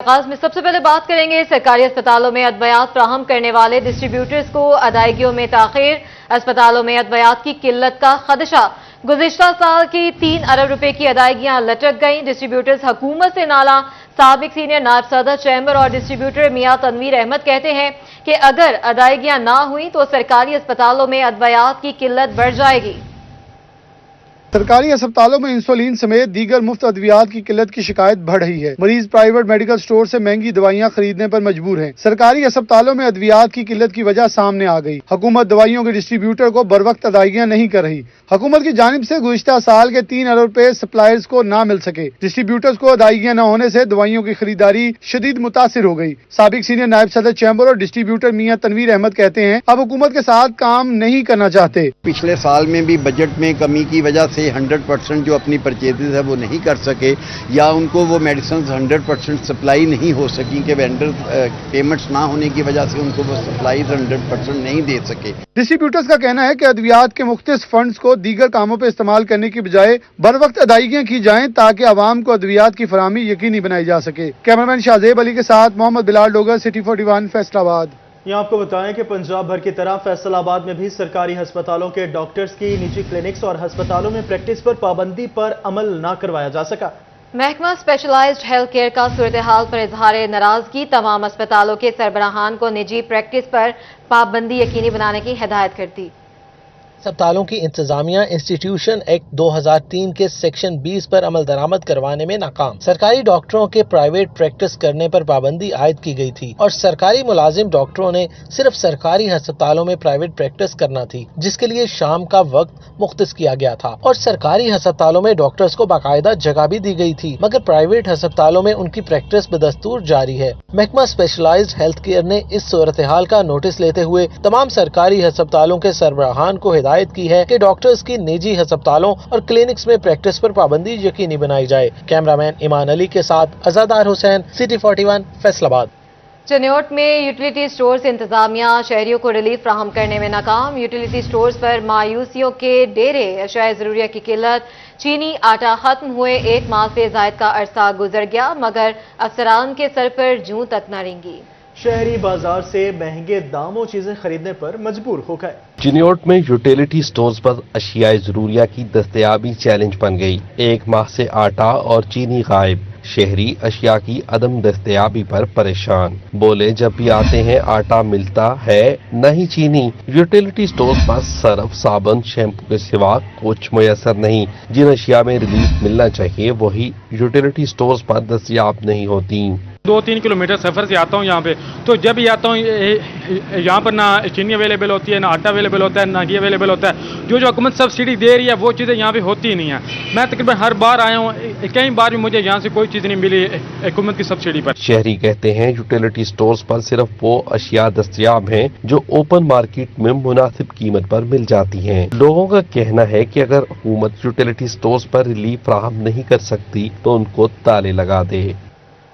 आगाज में सबसे पहले बात करेंगे सरकारी अस्पतालों में अद्वियात फ्राहम करने वाले डिस्ट्रीब्यूटर्स को अदायगियों में ताखीर। अस्पतालों में अद्वियात की किल्लत का खदशा। गुज़िश्ता साल की 3 अरब रुपए की अदायगियां लटक गईं। डिस्ट्रीब्यूटर्स हुकूमत से नाला। साबिक सीनियर नायब सदर चैम्बर और डिस्ट्रीब्यूटर मियां तनवीर अहमद कहते हैं कि अगर अदायगियां ना हुई तो सरकारी अस्पतालों में अद्वियात की किल्लत बढ़ जाएगी। सरकारी अस्पतालों में इंसुलिन समेत दीगर मुफ्त अद्वियात की किल्लत की शिकायत बढ़ रही है। मरीज प्राइवेट मेडिकल स्टोर से महंगी दवाइयां खरीदने पर मजबूर हैं। सरकारी अस्पतालों में अद्वियात की किल्लत की वजह सामने आ गई। हुकूमत दवाइयों के डिस्ट्रीब्यूटर को बर वक्त अदायगियां नहीं कर रही। हुकूमत की जानिब से गुज़िश्ता साल के 3 अरब रुपए सप्लायर्स को ना मिल सके। डिस्ट्रीब्यूटर्स को अदायगियां न होने से दवाइयों की खरीदारी शदीद मुतासिर हो गई। साबिक सीनियर नायब सदर चैम्बर और डिस्ट्रीब्यूटर मियां तनवीर अहमद कहते हैं अब हुकूमत के साथ काम नहीं करना चाहते। पिछले साल में भी बजट में कमी की वजह से 100% जो अपनी परचेजेज है वो नहीं कर सके, या उनको वो मेडिसिन 100% सप्लाई नहीं हो सकी कि वेंडर पेमेंट्स ना होने की वजह से उनको वो सप्लाई 100% नहीं दे सके। डिस्ट्रीब्यूटर्स का कहना है कि अद्वियात के मुख्तलिफ फंड्स को दीगर कामों पर इस्तेमाल करने की बजाय बर वक्त अदायगियां की जाएं ताकि आवाम को अद्वियात की फराहमी यकीनी बनाई जा सके। कैमरामैन शाहजेब अली के साथ मोहम्मद बिलाल डोगर, सिटी 41 फैसलाबाद। यहाँ आपको बताएं कि पंजाब भर की तरह फैसलाबाद में भी सरकारी अस्पतालों के डॉक्टर्स की निजी क्लिनिक्स और अस्पतालों में प्रैक्टिस पर पाबंदी पर अमल ना करवाया जा सका। महकमा स्पेशलाइज्ड हेल्थ केयर का सूरत हाल पर इजहार नाराजगी। तमाम अस्पतालों के सरबराहान को निजी प्रैक्टिस पर पाबंदी यकीनी बनाने की हिदायत कर दी। अस्पतालों की इंतजामिया इंस्टीट्यूशन एक्ट 2003 के सेक्शन 20 पर अमल दरामद करवाने में नाकाम। सरकारी डॉक्टरों के प्राइवेट प्रैक्टिस करने पर पाबंदी आयद की गई थी और सरकारी मुलाजिम डॉक्टरों ने सिर्फ सरकारी अस्पतालों में प्राइवेट प्रैक्टिस करना थी, जिसके लिए शाम का वक्त मुख्तस किया गया था और सरकारी अस्पतालों में डॉक्टर्स को बाकायदा जगह भी दी गई थी, मगर प्राइवेट अस्पतालों में उनकी प्रैक्टिस बदस्तूर जारी है। महकमा स्पेशलाइज्ड हेल्थ केयर ने इस सूरत हाल का नोटिस लेते हुए तमाम सरकारी अस्पतालों के सरबराहान को हिदायत की है कि डॉक्टर्स की निजी अस्पतालों और क्लिनिक्स में प्रैक्टिस पर पाबंदी यकीनी बनाई जाए। कैमरामैन ईमान अली के साथ अज़ादार हुसैन, सिटी 41 फैसलाबाद। चनियोट में यूटिलिटी स्टोर्स इंतजामिया शहरियों को रिलीफ फ्राहम करने में नाकाम। यूटिलिटी स्टोर्स पर मायूसियों के डेरे। अशाए जरूरिया की किल्लत। चीनी आटा खत्म हुए 1 माह से जायद का अरसा गुजर गया, मगर अफसरान के सर पर जूं तक न रेंगी। शहरी बाजार से महंगे दामों चीजें खरीदने पर मजबूर हो गए। चिनियोट में यूटिलिटी स्टोर्स पर अशियाए जरूरिया की दस्तयाबी चैलेंज बन गई। 1 माह से आटा और चीनी गायब। शहरी अशिया की अदम दस्तयाबी पर परेशान। बोले जब भी आते हैं आटा मिलता है न ही चीनी। यूटिलिटी स्टोर्स पर सर्फ, साबुन, शैम्पू के सिवा कुछ मुयसर नहीं। जिन अशिया में रिलीफ मिलना चाहिए वही यूटिलिटी स्टोर्स पर दस्तयाब नहीं होती। 2-3 किलोमीटर सफ़र से आता हूँ यहाँ पे, तो जब भी आता हूँ यहाँ पर ना चीनी अवेलेबल होती है, ना आटा अवेलेबल होता है, ना घी अवेलेबल होता है। जो हुकूमत सब्सिडी दे रही है वो चीज़ें यहाँ पे होती ही नहीं है। मैं तकरीबन हर बार आया हूँ, कई बार भी मुझे यहाँ से कोई चीज़ नहीं मिली हुकूमत की सब्सिडी पर। शहरी कहते हैं यूटिलिटी स्टोर्स पर सिर्फ वो अशिया दस्तयाब हैं जो ओपन मार्केट में मुनासिब कीमत पर मिल जाती हैं। लोगों का कहना है कि अगर हुकूमत यूटिलिटी स्टोर्स पर रिलीफ फराहम नहीं कर सकती तो उनको ताले लगा दे।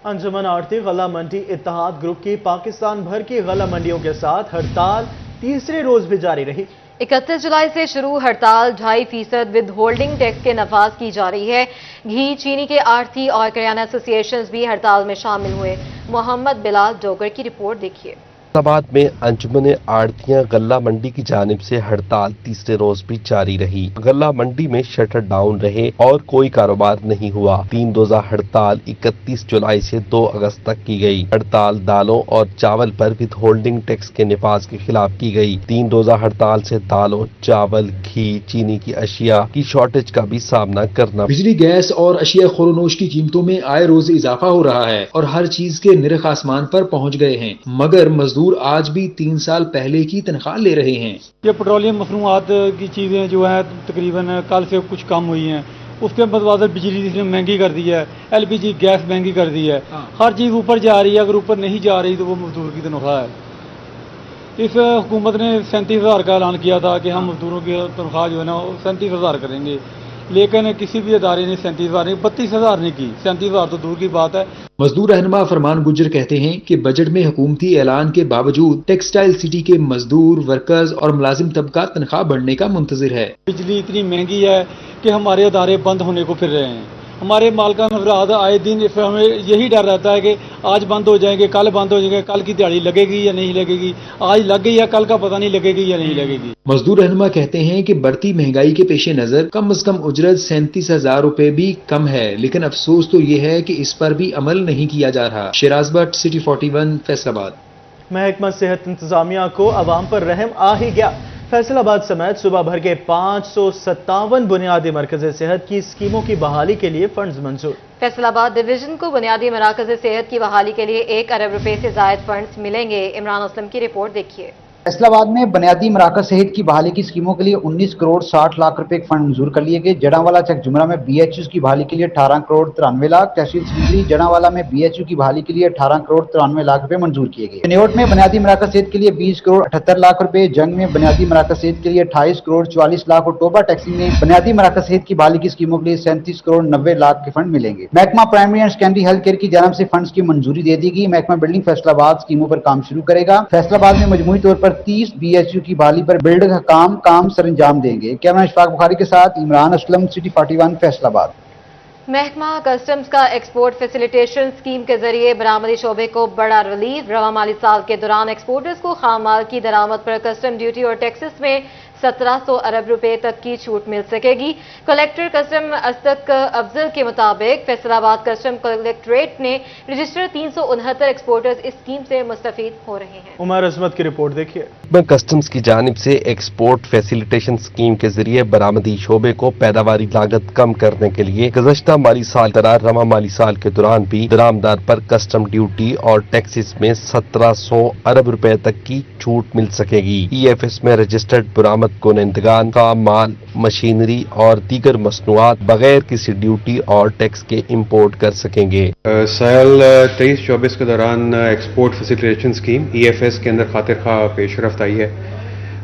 अंजुमन आड़ती गला मंडी इत्तेहाद ग्रुप की पाकिस्तान भर की गला मंडियों के साथ हड़ताल तीसरे रोज भी जारी रही। 31 जुलाई से शुरू हड़ताल 2.5% विद होल्डिंग टैक्स के नफाज की जा रही है। घी, चीनी के आढ़ती और किराना एसोसिएशंस भी हड़ताल में शामिल हुए। मोहम्मद बिलाल डोगर की रिपोर्ट देखिए। फैसलाबाद में अंजुमन आड़तियां गल्ला मंडी की जानिब से हड़ताल तीसरे रोज भी जारी रही। गल्ला मंडी में शटर डाउन रहे और कोई कारोबार नहीं हुआ। 3 रोजा हड़ताल 31 जुलाई से 2 अगस्त तक की गई। हड़ताल दालों और चावल पर विद होल्डिंग टैक्स के निफाज के खिलाफ की गई। 3 रोजा हड़ताल से दालों, चावल, घी, चीनी की अशिया की शॉर्टेज का भी सामना करना। बिजली, गैस और अशिया खोरोनोश की कीमतों में आए रोज इजाफा हो रहा है और हर चीज के निरख आसमान पर पहुँच गए हैं, मगर मजदूर आज भी 3 साल पहले की तनख्वाह ले रहे हैं। ये पेट्रोलियम मसनूआत की चीज़ें जो हैं तकरीबन कल से कुछ कम हुई हैं। उसके बाद बिजली इसने महंगी कर दी है, LPG गैस महंगी कर दी है। हर चीज़ ऊपर जा रही है, अगर ऊपर नहीं जा रही तो वो मजदूर की तनख्वाह है। इस हुकूमत ने 37,000 का ऐलान किया था कि हम मजदूरों की तनख्वाह जो है ना 37,000 करेंगे, लेकिन किसी भी अदारे ने 37,000 नहीं, 32,000 नहीं की। 37,000 तो दूर की बात है। मजदूर रहनुमा फरमान गुज्जर कहते हैं कि बजट में हुकूमती ऐलान के बावजूद टेक्सटाइल सिटी के मजदूर, वर्कर्स और मुलाजिम तबका तनख्वाह बढ़ने का मुंतजिर है। बिजली इतनी महंगी है कि हमारे अदारे बंद होने को फिर रहे हैं। हमारे मालकान हजरात आए दिन हमें यही डर रहता है कि आज बंद हो जाएंगे, कल बंद हो जाएंगे, कल की दिहाड़ी लगेगी या नहीं लगेगी, आज लग गई या कल का पता नहीं लगेगी या नहीं लगेगी। मजदूर रहनुमा कहते हैं कि बढ़ती महंगाई के पेश नजर कम अज कम उजरत 37,000 रुपए भी कम है, लेकिन अफसोस तो ये है कि इस पर भी अमल नहीं किया जा रहा। शिराज भट्ट, सिटी 41, फैसलाबाद। महकमा सेहत इंतजामिया को अवाम पर रहम आ ही गया। फैसलाबाद समेत सूबा भर के 557 बुनियादी मरकज़ सेहत की स्कीमों की बहाली के लिए फंड्स मंजूर। फैसलाबाद डिवीजन को बुनियादी मराकज़ सेहत की बहाली के लिए 1 अरब रुपए से जायद फंड्स मिलेंगे। इमरान असलम की रिपोर्ट देखिए। फैसलाबाद में बुनियादी मराकज़ सेहत की बहाली की स्कीमों के लिए 19 करोड़ 60 लाख रुपए के फंड मंजूर कर लिए गए। जड़ावाला चक जुमरा में BHUs की बहाली के लिए 18 करोड़ 93 लाख, तहसील सिंगली जड़ावाला में BHU की बहाली के लिए 18 करोड़ 93 लाख रुपए मंजूर किए गए। नियोट में बुनियादी मराकज़ सेहत के लिए 20 करोड़ 78 लाख रुपए, जंग में बुनियादी मराकज़ सेहत के लिए 28 करोड़ 44 लाख और टोबा टैक्सी में बुनियादी मराकज़ सेहत की बहाली की स्कीमों के लिए 37 करोड़ 90 लाख के फंड मिलेंगे। महकमा primary and secondary health care की जानब से फंड्स की मंजूरी दे दी गई। महकमा बिल्डिंग फैसलाबाद स्कीमों पर काम शुरू करेगा। फैसलाबाद में मजमूई तौर पर 30 BHU की बहाली पर बिल्ड का काम सर अंजाम देंगे। कैमरा इशफाक बुखारी के साथ इमरान असलम, सिटी 41, फैसलाबाद। महकमा कस्टम्स का एक्सपोर्ट फैसिलिटेशन स्कीम के जरिए बरामदी शोबे को बड़ा रिलीफ। रवा माली साल के दौरान एक्सपोर्टर्स को खाम माल की दरामद पर कस्टम ड्यूटी और टैक्सेस में 1700 अरब रुपए तक की छूट मिल सकेगी। कलेक्टर कस्टम असदक अफजल के मुताबिक फैसलाबाद कस्टम कलेक्ट्रेट ने रजिस्टर्ड 369 एक्सपोर्टर्स इस स्कीम से मुस्तफीद हो रहे हैं। उमर अजमत की रिपोर्ट देखिए। कस्टम्स की जानिब से एक्सपोर्ट फैसिलिटेशन स्कीम के जरिए बरामदी शोबे को पैदावारी लागत कम करने के लिए गुज़श्ता माली साल तरह रवा माली साल के दौरान भी दरामदार पर कस्टम ड्यूटी और टैक्सेस में 1700 अरब रुपए तक की छूट मिल सकेगी। EFS में रजिस्टर्ड बरामद कुनंदगान खाम माल, मशीनरी और दीगर मसनूआत बगैर किसी ड्यूटी और टैक्स के इंपोर्ट कर सकेंगे। साल 23-24 के दौरान एक्सपोर्ट फैसिलिटेशन स्कीम EFS के अंदर खातिर खा पेशरफ्त आई है।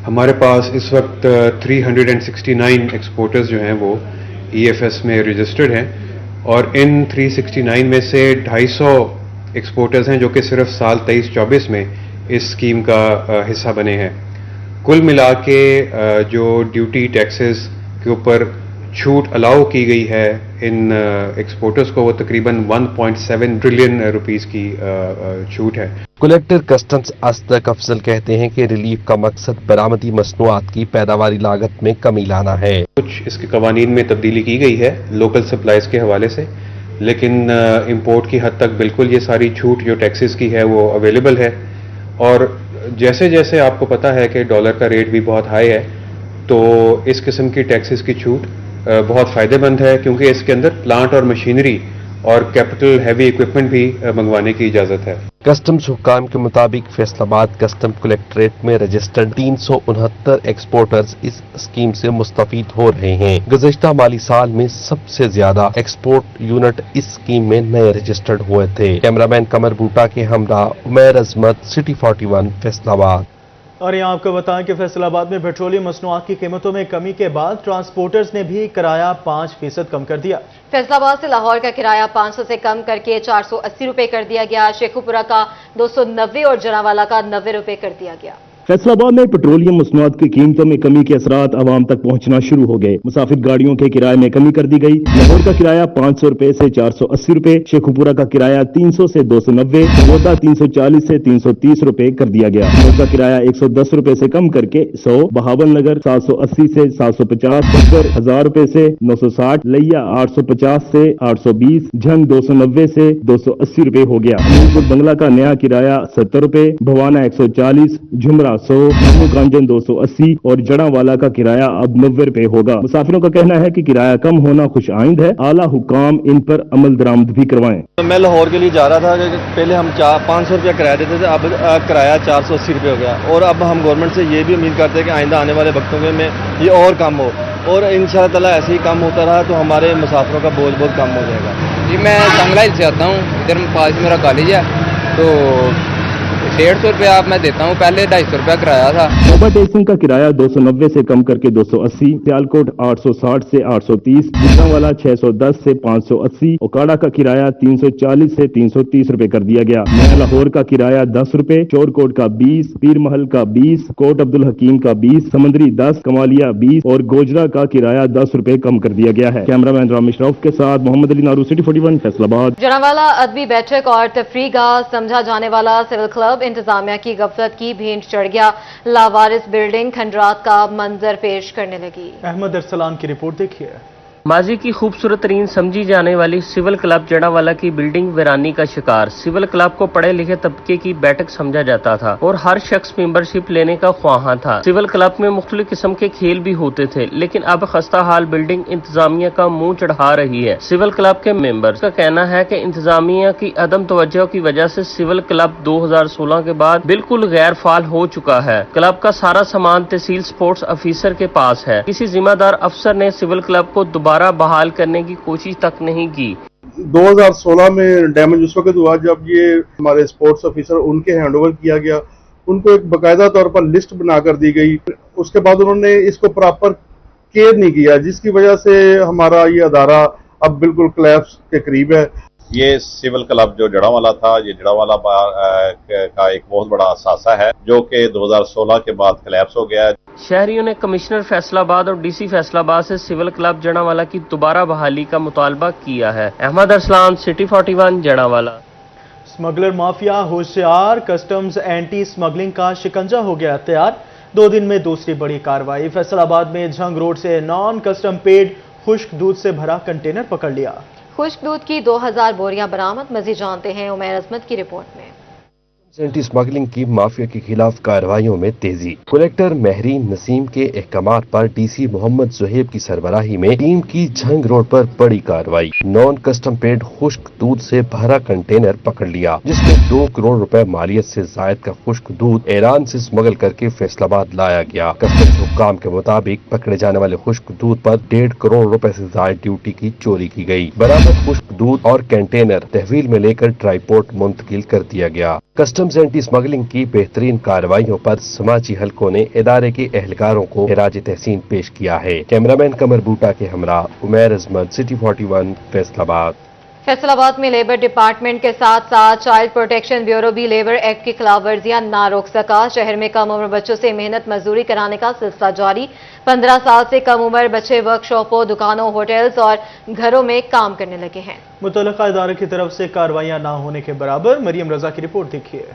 हमारे पास इस वक्त 369 एक्सपोर्टर्स जो हैं वो EFS में रजिस्टर्ड हैं और इन 369 में से 250 एक्सपोर्टर्स हैं जो कि सिर्फ साल 23-24 में इस स्कीम का हिस्सा बने हैं। कुल मिला के जो ड्यूटी टैक्सेस के ऊपर छूट अलाउ की गई है इन एक्सपोर्टर्स को वो तकरीबन 1.7 ट्रिलियन रुपीस की छूट है। कलेक्टर कस्टम्स असदक अफजल कहते हैं कि रिलीफ का मकसद बरामदी मसनूआत की पैदावारी लागत में कमी लाना है। कुछ इसके कवानीन में तब्दीली की गई है लोकल सप्लाईज के हवाले से, लेकिन इंपोर्ट की हद तक बिल्कुल ये सारी छूट जो टैक्सेस की है वो अवेलेबल है। और जैसे जैसे आपको पता है कि डॉलर का रेट भी बहुत हाई है, तो इस किस्म की टैक्सेस की छूट बहुत फ़ायदेमंद है क्योंकि इसके अंदर प्लांट और मशीनरी और कैपिटल हैवी इक्विपमेंट भी मंगवाने की इजाज़त है। कस्टम्स हुक्काम के मुताबिक फैसलाबाद कस्टम कलेक्ट्रेट में रजिस्टर्ड 369 एक्सपोर्टर्स इस स्कीम से मुस्तफीद हो रहे हैं। गुज़श्ता माली साल में सबसे ज्यादा एक्सपोर्ट यूनिट इस स्कीम में नए रजिस्टर्ड हुए थे। कैमरामैन कमर बूटा के हमरा उमर अजमत, सिटी 41, फैसलाबाद। और यहाँ आपको बताएं कि फैसलाबाद में पेट्रोलियम मसनूआत की कीमतों में कमी के बाद ट्रांसपोर्टर्स ने भी किराया 5% कम कर दिया। फैसलाबाद से लाहौर का किराया 500 से कम करके 480 रुपए कर दिया गया। शेखुपुरा का 290 और जनावाला का 90 रुपए कर दिया गया। फैसलाबाद में पेट्रोलियम मसनूआत की कीमतों में कमी के असरात आवाम तक पहुंचना शुरू हो गए। मुसाफिर गाड़ियों के किराए में कमी कर दी गई। लाहौर का किराया 500 रुपए से 480 रुपए, शेखुपुरा का किराया 300 से 290, बगोदा 340 से 330 रुपए कर दिया गया। लाहौर का किराया 110 रुपए से कम करके 100, बहावल नगर 780 से 750, बक्सर 1000 रुपए से 960, लिया 850 से 820, झंग 290 से 280 रुपए हो गया। अमीरपुर बंगला का नया किराया 70 रुपए, भवाना 140, झुमरा 100, कांजन 280 और जड़ावाला का किराया अब 90 रुपए होगा। मुसाफिरों का कहना है कि किराया कम होना खुश आइंद है। आला हुकाम इन पर अमल दरामद भी करवाएं। तो मैं लाहौर के लिए जा रहा था, पहले हम 500 रुपया किराया देते थे, अब किराया 480 रुपये हो गया। और अब हम गवर्नमेंट से ये भी उम्मीद करते हैं कि आइंदा आने वाले वक्तों में ये और कम हो और इंशाअल्लाह ताला ऐसे ही कम होता रहा तो हमारे मुसाफिरों का बोझ बहुत कम हो जाएगा। जी मैं सांगला से आता हूँ, इधर पास मेरा कॉलेज है, तो 150 रुपया मैं देता हूँ, पहले 250 रुपया किराया था। ओवर टेक्सिंग का किराया 290 से कम करके 280, सियालकोट 860 से 830, गुजरांवाला 610 से 580, ओकाड़ा का किराया 340 से 330 रुपए कर दिया गया। नया लाहौर का किराया 10 रुपए, चोरकोट का 20, पीर महल का 20, कोट अब्दुल हकीम का 20, समंदरी 10, कमालिया 20 और गोजरा का किराया 10 रुपए कम कर दिया गया है। कैमरामैन रामेश रऊफ के साथ मोहम्मद अली नारू, सिटी 41, फैसलाबाद। जनावाला अदबी बैठक और तफरीगाह समझा जाने वाला सिविल क्लब इंतजामिया की गफलत की भेंट चढ़ गया। लावारिस बिल्डिंग खंडरात का मंजर पेश करने लगी। अहमद अरसलान की रिपोर्ट देखिए। माजी की खूबसूरत तरीन समझी जाने वाली सिविल क्लब जड़ावाला की बिल्डिंग वीरानी का शिकार। सिविल क्लब को पढ़े लिखे तबके की बैठक समझा जाता था और हर शख्स मेंबरशिप लेने का ख्वाहां था। सिविल क्लब में मुख्तलिफ किस्म के खेल भी होते थे, लेकिन अब खस्ता हाल बिल्डिंग इंतजामिया का मुंह चढ़ा रही है। सिविल क्लब के मेंबर्स का कहना है कि इंतजामिया की अदम तवज्जो की वजह से सिविल क्लब 2016 के बाद बिल्कुल गैर फाल हो चुका है। क्लब का सारा सामान तहसील स्पोर्ट्स ऑफिसर के पास है। किसी जिम्मेदार अफसर ने सिविल क्लब को दोबारा बहाल करने की कोशिश तक नहीं की। 2016 में डैमेज उस वक्त हुआ जब ये हमारे स्पोर्ट्स ऑफिसर उनके हैंडओवर किया गया, उनको एक बाकायदा तौर पर लिस्ट बनाकर दी गई। उसके बाद उन्होंने इसको प्रॉपर केयर नहीं किया, जिसकी वजह से हमारा ये अदारा अब बिल्कुल कोलैप्स के करीब है। ये सिविल क्लब जो जड़ावाला था, ये जड़ावाला का एक बहुत बड़ा असासा है जो कि 2016 के बाद कोलैप्स हो गया है। शहरियों ने कमिश्नर फैसलाबाद और डीसी फैसलाबाद से सिविल क्लब जड़ावाला की दोबारा बहाली का मुतालबा किया है। Ahmad Arsalan, city 41, Jaranwala. Smuggler mafia होशियार, कस्टम्स एंटी स्मगलिंग का शिकंजा हो गया तैयार। 2 दिन में दूसरी बड़ी कार्रवाई। फैसलाबाद में झंग रोड से नॉन कस्टम पेड खुश्क दूध से भरा कंटेनर पकड़ लिया। खुश्क दूध की 2000 बोरियां बरामद। मजीद जानते हैं उमैर अजमत की रिपोर्ट में। एंटी स्मगलिंग की माफिया के खिलाफ कार्रवाइयों में तेजी। कलेक्टर महरीन नसीम के अहकामात पर डीसी मोहम्मद जुहेब की सरबराही में टीम की झंग रोड पर बड़ी कार्रवाई। नॉन कस्टम पेड खुश्क दूध से भरा कंटेनर पकड़ लिया, जिसमें 2 करोड़ रुपए मालियत से जायद का खुश्क दूध ईरान से स्मगल करके फैसलाबाद लाया गया। कस्टम्स हुक्काम के मुताबिक पकड़े जाने वाले खुश्क दूध पर 1.5 करोड़ रुपए से जायद ड्यूटी की चोरी की गई। बरामद खुश्क दूध और कंटेनर तहवील में लेकर ट्राईपोर्ट मुंतकिल कर दिया गया। कस्टम्स एंटी स्मगलिंग की बेहतरीन कार्रवाइयों पर समाजी हलकों ने इदारे के एहलकारों को खिराज तहसीन पेश किया है। कैमरामैन कमर बूटा के हमरा उमैर अजमत, सिटी 41, फैसलाबाद। फैसलाबाद में लेबर डिपार्टमेंट के साथ साथ चाइल्ड प्रोटेक्शन ब्यूरो भी लेबर एक्ट की खिलाफ वर्जियां ना रोक सका। शहर में कम उम्र बच्चों से मेहनत मजदूरी कराने का सिलसिला जारी। 15 साल से कम उम्र बच्चे वर्कशॉपों, दुकानों, होटल्स और घरों में काम करने लगे हैं। मुतल्लिका इदारे की तरफ से कार्रवाइयां ना होने के बराबर। मरियम रजा की रिपोर्ट देखिए।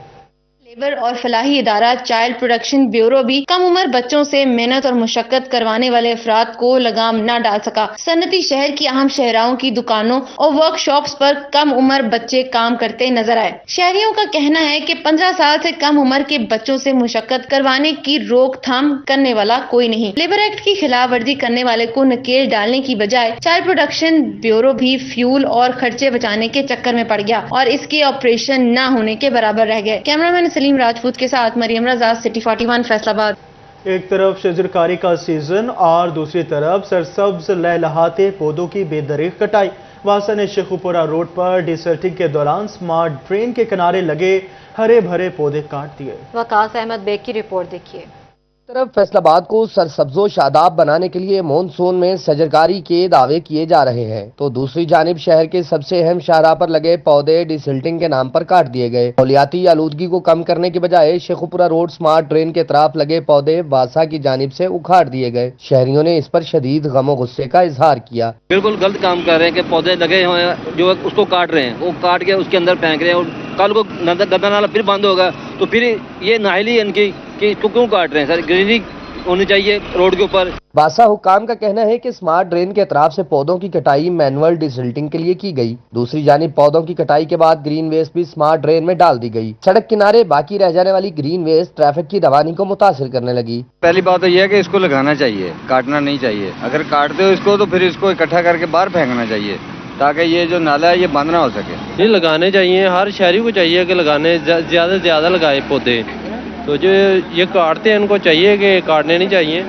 लेबर और फलाही इदारा चाइल्ड प्रोटेक्शन ब्यूरो भी कम उम्र बच्चों से मेहनत और मुशक्कत करवाने वाले अफराद को लगाम न डाल सका। सन्नती शहर की अहम शहराओं की दुकानों और वर्कशॉप्स पर कम उम्र बच्चे काम करते नजर आए। शहरियों का कहना है कि 15 साल से कम उम्र के बच्चों से मुशक्कत करवाने की रोकथाम करने वाला कोई नहीं। लेबर एक्ट की खिलाफ वर्जी करने वाले को नकेल डालने की बजाय चाइल्ड प्रोटेक्शन ब्यूरो भी फ्यूल और खर्चे बचाने के चक्कर में पड़ गया और इसके ऑपरेशन न होने के बराबर रह गए। कैमरामैन सलीम राजपूत के साथ मरियम रजा, सिटी 41, फैसलाबाद। एक तरफ शजरकारी का सीजन और दूसरी तरफ सरसब्ज लहलहाते पौधों की बेदरीग कटाई। वासा ने शेखुपुरा रोड पर डिसल्टिंग के दौरान स्मार्ट ड्रेन के किनारे लगे हरे भरे पौधे काट दिए। वकास अहमद बेग की रिपोर्ट देखिए। तरफ फैसलाबाद को सरसब्जो शादाब बनाने के लिए मॉनसून में सजरकारी के दावे किए जा रहे हैं, तो दूसरी जानिब शहर के सबसे अहम शाहराह पर लगे पौधे डिसल्टिंग के नाम पर काट दिए गए। माहौलियाती आलूदगी को कम करने के बजाय शेखुपुरा रोड स्मार्ट ड्रेन के तरफ लगे पौधे वासा की जानिब से उखाड़ दिए गए। शहरियों ने इस पर शदीद गमो गुस्से का इजहार किया। बिल्कुल गलत काम कर रहे हैं कि पौधे लगे हुए हैं जो उसको काट रहे हैं, वो काट के उसके अंदर फेंक रहे हैं और कल को गंदा नाला फिर बंद होगा तो फिर ये नाहली इनकी कि इसको क्यों काट रहे हैं। सर ग्रीनरी होनी चाहिए रोड के ऊपर। वासा हुक्काम का कहना है कि स्मार्ट ड्रेन के अतराफ से पौधों की कटाई मैनुअल डिसल्टिंग के लिए की गई। दूसरी जानिब पौधों की कटाई के बाद ग्रीन वेस्ट भी स्मार्ट ड्रेन में डाल दी गई। सड़क किनारे बाकी रह जाने वाली ग्रीन वेस्ट ट्रैफिक की रवानी को मुतासिर करने लगी। पहली बात तो यह है कि इसको लगाना चाहिए, काटना नहीं चाहिए। अगर काटते हो इसको तो फिर इसको इकट्ठा करके बाहर फेंकना चाहिए ताकि ये जो नाला है ये बंद ना हो सके। ये लगाने चाहिए, हर शहरी को चाहिए कि लगाने ज्यादा से ज्यादा लगाए पौधे। तो जो ये काटते हैं इनको चाहिए कि काटने नहीं चाहिए,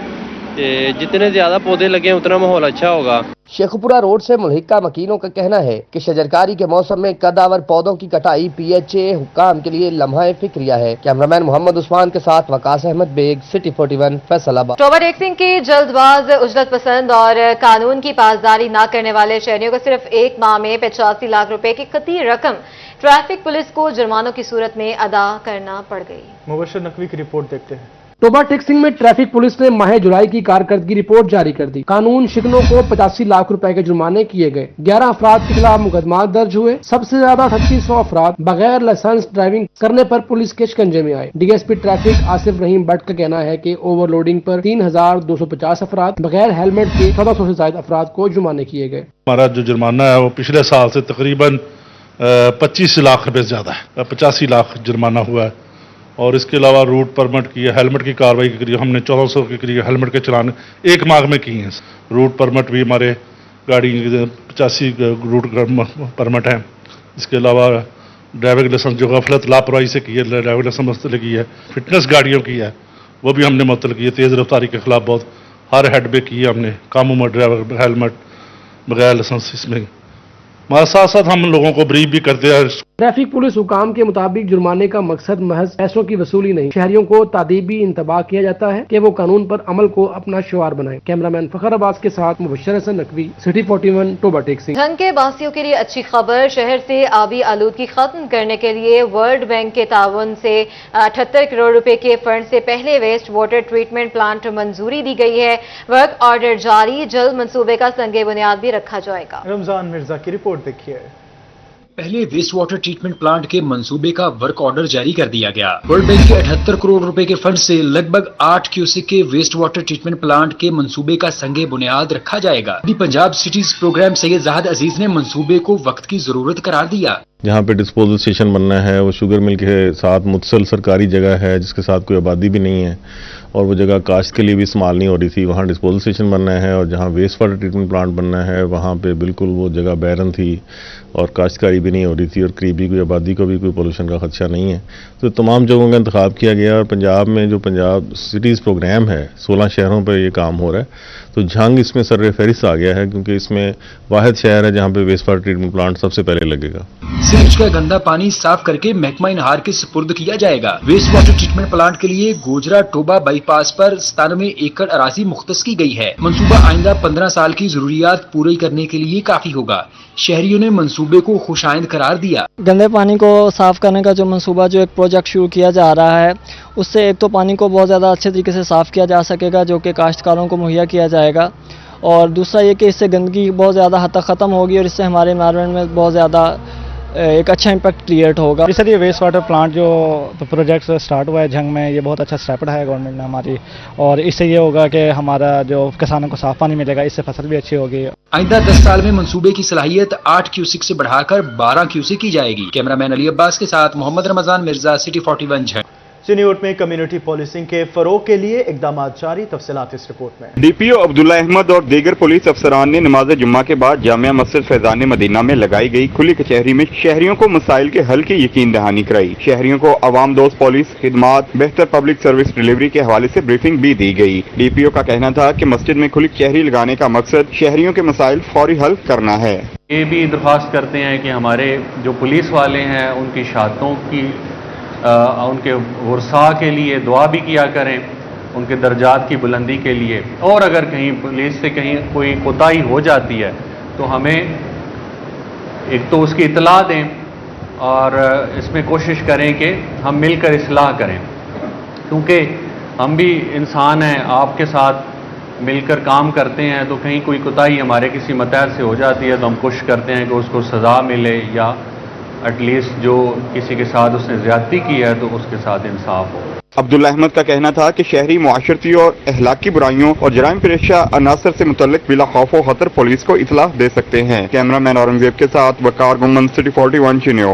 जितने ज़्यादा पौधे लगे उतना माहौल अच्छा होगा। शेखुपुरा रोड से मुल्हिका मकीनों का कहना है कि शजरकारी के मौसम में कदावर पौधों की कटाई PHA हुक्काम के लिए लम्हा फिक्रिया है। कैमरामैन मोहम्मद उस्मान के साथ Waqas Ahmad bag, city 41, Faisalabad. Toba टेक्सिंग की जल्दबाज, उजलत पसंद और कानून की पासदारी न करने वाले शहरियों को सिर्फ एक माह में 85 लाख रुपए की कती रकम ट्रैफिक पुलिस को जुर्मानों की सूरत में अदा करना पड़ गई। मुबशर नकवी की रिपोर्ट देखते हैं। टोबा टेक्सिंग में ट्रैफिक पुलिस ने माह जुलाई की कारकर्दगी रिपोर्ट जारी कर दी। कानून शिकनों को 85 लाख रुपए के जुर्माने किए गए। 11 अफराद के खिलाफ मुकदमा दर्ज हुए। सबसे ज्यादा 3600 अफराद बगैर लाइसेंस ड्राइविंग करने पर पुलिस के शिकंजे में आए। डीएसपी ट्रैफिक आसिफ रहीम भट्ट का कहना है कि ओवरलोडिंग पर 3250 अफराद, बगैर हेलमेट के 1400 से ज्यादा अफराद को जुर्माने किए गए। हमारा जो जुर्माना है वो पिछले साल से तकरीबन 25 लाख रुपए ज्यादा है। 85 लाख जुर्माना हुआ है। और इसके अलावा रूट परमिट की, हेलमेट की कार्रवाई के करीब हमने 1400 के करीब हेलमेट के चलान एक माह में किए हैं। रूट परमिट भी हमारे गाड़ी 85 रूट परमिट हैं। इसके अलावा ड्राइविंग लाइसेंस जो गफलत लापरवाही से की है, ड्राइविंग लाइसेंस मुस्तल की है, फिटनेस गाड़ियों की है, वो भी हमने मुअत्तल की है। तेज़ रफ्तारी के खिलाफ बहुत हर हेड पे की है हमने। कम उम्र ड्राइवर, हेलमेट, बगैर लाइसेंस, इसमें हमारे साथ साथ हम लोगों को ब्रीफ भी करते हैं। ट्रैफिक पुलिस हुकाम के मुताबिक जुर्माने का मकसद महज पैसों की वसूली नहीं, शहरियों को तादीबी इंतबाह किया जाता है कि वो कानून पर अमल को अपना शुआर बनाएं। कैमरामैन फखर अब्बास के साथ मुबशर हसन नकवी, सिटी 41, टोबा टेक्सिंग। ढंग के बासियों के लिए अच्छी खबर, शहर से आबी आलूदगी खत्म करने के लिए वर्ल्ड बैंक के ताउन से 78 करोड़ रुपए के फंड से पहले वेस्ट वाटर ट्रीटमेंट प्लांट मंजूरी दी गई है। वर्क ऑर्डर जारी, जल्द मंसूबे का संगे बुनियाद भी रखा जाएगा। रमजान मिर्जा की रिपोर्ट देखिए। पहले वेस्ट वाटर ट्रीटमेंट प्लांट के मंसूबे का वर्क ऑर्डर जारी कर दिया गया। वर्ल्ड बैंक के 78 करोड़ रुपए के फंड से लगभग 8 क्यूसेक के वेस्ट वाटर ट्रीटमेंट प्लांट के मंसूबे का संगे बुनियाद रखा जाएगा। पंजाब सिटीज प्रोग्राम सैयद ज़ाहिद अजीज ने मंसूबे को वक्त की जरूरत करार दिया। जहाँ पे डिस्पोजल स्टेशन बनना है वो शुगर मिल के साथ मुतसल सरकारी जगह है जिसके साथ कोई आबादी भी नहीं है और वो जगह काश्त के लिए भी इस्तेमाल नहीं हो रही थी। वहाँ डिस्पोजल स्टेशन बनना है और जहाँ वेस्ट वाटर ट्रीटमेंट प्लांट बनना है वहाँ पे बिल्कुल वो जगह बैरन थी और काश्तकारी भी नहीं हो रही थी और करीबी कोई आबादी को भी कोई पोल्यूशन का खदशा नहीं है। तो तमाम जगहों का इंतखाब किया गया और पंजाब में जो पंजाब सिटीज़ प्रोग्राम है 16 शहरों पर ये काम हो रहा है। तो झंग इसमें सर फहरिस्त आ गया है क्योंकि इसमें वाहिद शहर है जहाँ पे वेस्ट वाटर ट्रीटमेंट प्लांट सबसे पहले लगेगा। सीवेज का गंदा पानी साफ करके महकमा इनहार के सुपुर्द किया जाएगा। वेस्ट वाटर ट्रीटमेंट प्लांट के लिए गोजरा टोबा बाईपास पर 97 एकड़ अराजी मुख्तस की गई है। मंसूबा आइंदा 15 साल की जरूरियात पूरी करने के लिए काफी होगा। शहरियों ने मंसूबे को खुशाइंद करार दिया। गंदे पानी को साफ करने का जो मंसूबा, जो एक प्रोजेक्ट शुरू किया जा रहा है, उससे एक तो पानी को बहुत ज़्यादा अच्छे तरीके से साफ किया जा सकेगा जो कि काश्तकारों को मुहैया किया जाएगा, और दूसरा ये कि इससे गंदगी बहुत ज़्यादा हद तक ख़त्म होगी और इससे हमारे एनवायरनमेंट में बहुत ज़्यादा एक अच्छा इम्पैक्ट क्रिएट होगा। सर ये वेस्ट वाटर प्लांट जो प्रोजेक्ट स्टार्ट हुआ है झंग में, ये बहुत अच्छा स्टेप उठाया है गवर्नमेंट ने हमारी, और इससे ये होगा कि हमारा जो किसानों को साफ पानी मिलेगा, इससे फसल भी अच्छी होगी। आइंदा 10 साल में मंसूबे की सलाहियत 8 क्यूसेक से बढ़ाकर 12 क्यूसेक की जाएगी। कैमरामैन अली अब्बास के साथ मोहम्मद रमजान मिर्जा, सिटी 41 झंग। चिन्यूट में कम्युनिटी पॉलिसिंग के फरोग के लिए इकदाम जारी, तफसीलात इस रिपोर्ट में। डीपीओ अब्दुल्ला अहमद और दीगर पुलिस अफसरान ने नमाज जुम्मा के बाद जामिया मस्जिद फैजान मदीना में लगाई गई खुली कचहरी में शहरियों को मसाइल के हल की यकीन दहानी कराई। शहरियों को अवाम दोस्त पुलिस खिदमात, बेहतर पब्लिक सर्विस डिलीवरी के हवाले से ब्रीफिंग भी दी गई। डीपीओ का कहना था कि मस्जिद में खुली कचहरी लगाने का मकसद शहरियों के मसाइल फौरी हल करना है। ये भी दरख्वास्त करते हैं कि हमारे जो पुलिस वाले हैं उनकी शहादतों की उनके वर्सा के लिए दुआ भी किया करें, उनके दर्जात की बुलंदी के लिए, और अगर कहीं पुलिस से कहीं कोई कोताही हो जाती है तो हमें एक तो उसकी इतला दें और इसमें कोशिश करें कि हम मिलकर इस्लाह करें, क्योंकि हम भी इंसान हैं, आपके साथ मिलकर काम करते हैं, तो कहीं कोई कोताही हमारे किसी मतहत से हो जाती है तो हम कोशिश करते हैं कि उसको सज़ा मिले या एटलीस्ट जो किसी के साथ उसने ज्यादती की है तो उसके साथ इंसाफ हो। अब्दुल्ला अहमद का कहना था कि शहरी मुआशरती और अखलाकी बुराइयों और जराइम पेशा अनासर से मुतल्लिक बिला खौफ व खतर पुलिस को इतलाह दे सकते हैं। कैमरामैन औरंगजेब के साथ वकार गुमन, सिटी 41 चिन्यो।